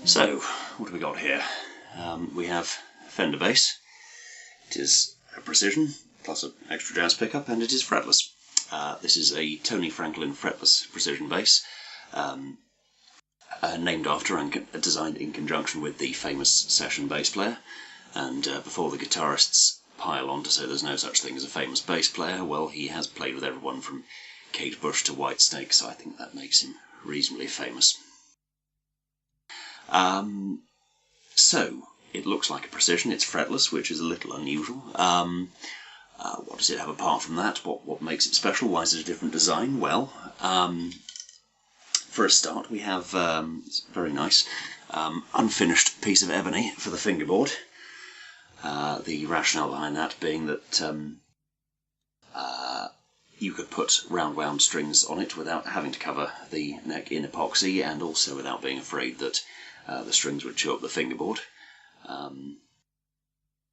So, what have we got here? We have Fender bass. It is a precision, plus an extra jazz pickup, and it is fretless. This is a Tony Franklin fretless precision bass, named after and designed in conjunction with the famous session bass player. And before the guitarists pile on to say there's no such thing as a famous bass player, well, he has played with everyone from Kate Bush to Whitesnake, so I think that makes him reasonably famous. So, it looks like a precision, it's fretless, which is a little unusual. What does it have apart from that? What makes it special? Why is it a different design? Well, for a start, we have it's very nice unfinished piece of ebony for the fingerboard. The rationale behind that being that you could put round-wound strings on it without having to cover the neck in epoxy, and also without being afraid that the strings would chew up the fingerboard.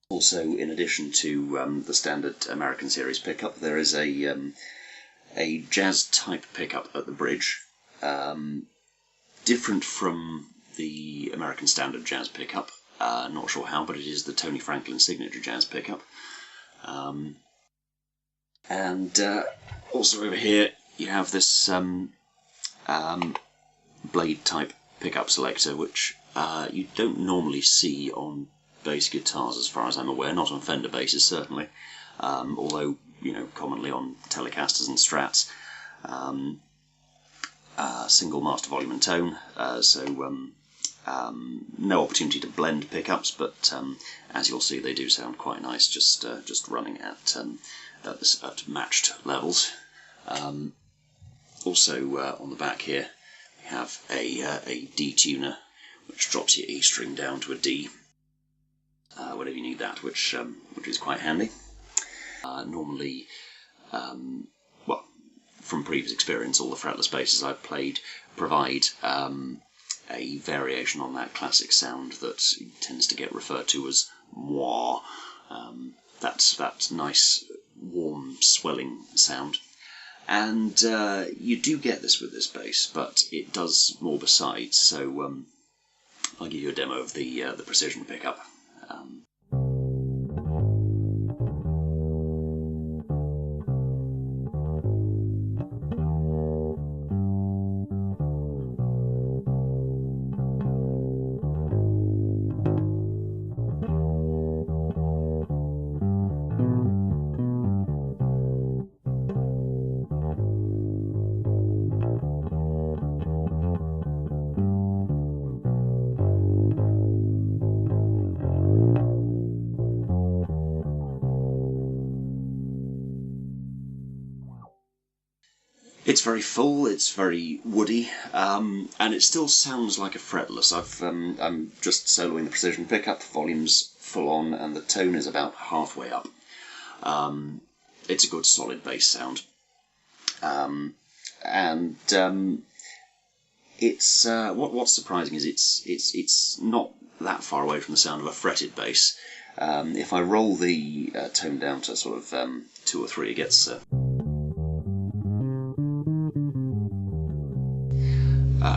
Also, in addition to the standard American series pickup, there is a jazz-type pickup at the bridge, different from the American standard jazz pickup. Not sure how, but it is the Tony Franklin signature jazz pickup. And also over here you have this blade-type pickup selector, which you don't normally see on bass guitars, as far as I'm aware, not on Fender basses certainly, although, you know, commonly on Telecasters and Strats. Single master volume and tone, so no opportunity to blend pickups, but as you'll see, they do sound quite nice just running at matched levels. Also on the back here we have a D tuner, which drops your E string down to a D whenever you need that, which is quite handy. Normally, well, from previous experience, all the fretless basses I've played provide a variation on that classic sound that tends to get referred to as moi. That nice, warm, swelling sound. And you do get this with this bass, but it does more besides, so I'll give you a demo of the precision pickup. It's very full, it's very woody, and it still sounds like a fretless. I'm just soloing the precision pickup, the volume's full on, and the tone is about halfway up. It's a good solid bass sound. It's what's surprising is it's not that far away from the sound of a fretted bass. If I roll the tone down to sort of 2 or 3, it gets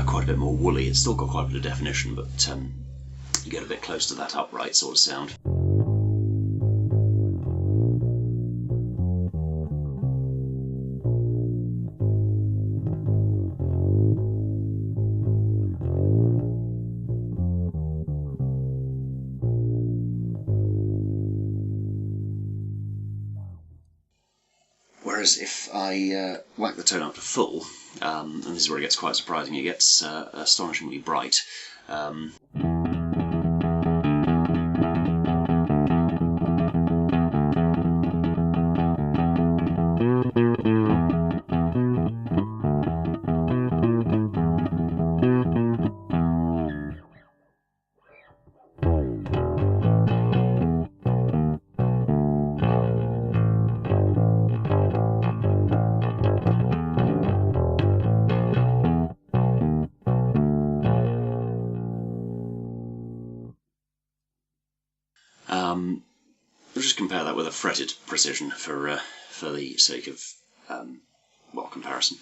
quite a bit more woolly. It's still got quite a bit of definition, but you get a bit close to that upright sort of sound. Whereas if I whack the tone up to full, and this is where it gets quite surprising, it gets astonishingly bright. We'll just compare that with a fretted precision for the sake of, well, comparison.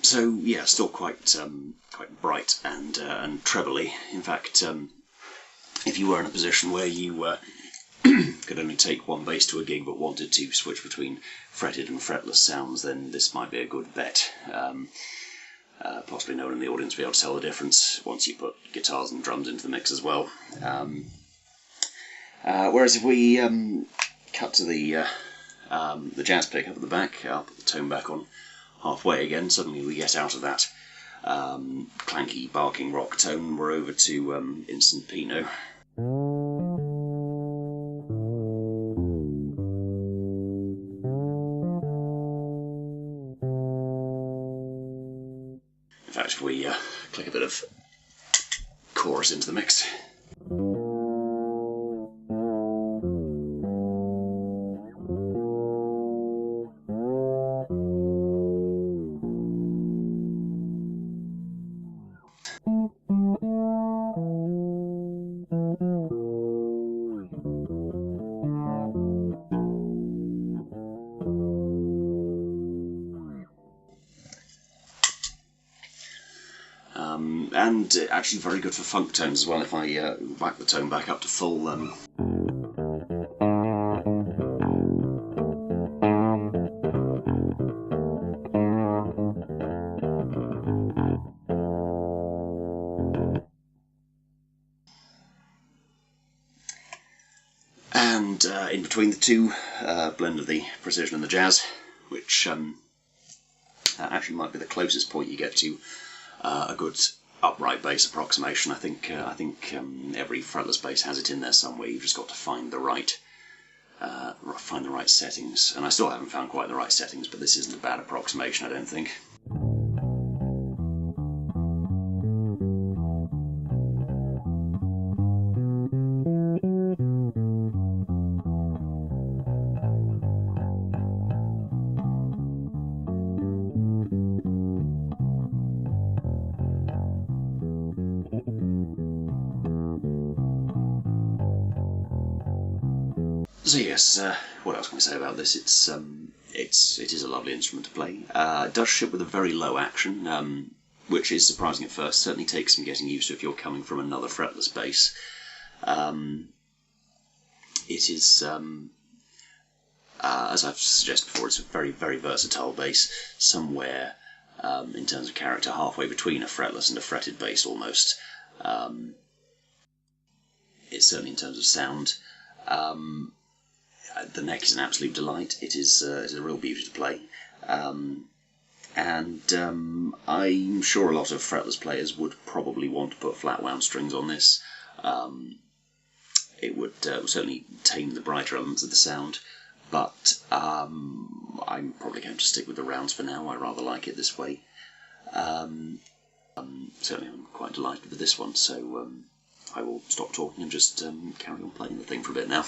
So yeah, still quite bright and trebly. In fact, if you were in a position where you could only take one bass to a gig but wanted to switch between fretted and fretless sounds, then this might be a good bet. Possibly no one in the audience will be able to tell the difference once you put guitars and drums into the mix as well. Whereas if we cut to the jazz pickup at the back, I'll put the tone back on halfway again, suddenly we get out of that clanky, barking rock tone, we're over to instant Pinot. In fact, if we click a bit of chorus into the mix. And actually very good for funk tones as well. If I whack the tone back up to full, and in between the two, blend of the precision and the jazz, which actually might be the closest point you get to a good upright bass approximation. I think every fretless bass has it in there somewhere. You've just got to find the right settings, and I still haven't found quite the right settings, but this isn't a bad approximation, I don't think. So yes, what else can I say about this? It is a lovely instrument to play. It does ship with a very low action, which is surprising at first. Certainly takes some getting used to if you're coming from another fretless bass. It is, as I've suggested before, it's a very, very versatile bass. Somewhere in terms of character, halfway between a fretless and a fretted bass almost. It's certainly in terms of sound. The neck is an absolute delight. It is a real beauty to play, and I'm sure a lot of fretless players would probably want to put flat wound strings on this. It would certainly tame the brighter elements of the sound, but I'm probably going to stick with the rounds for now. I rather like it this way. Certainly I'm quite delighted with this one, so I will stop talking and just carry on playing the thing for a bit now.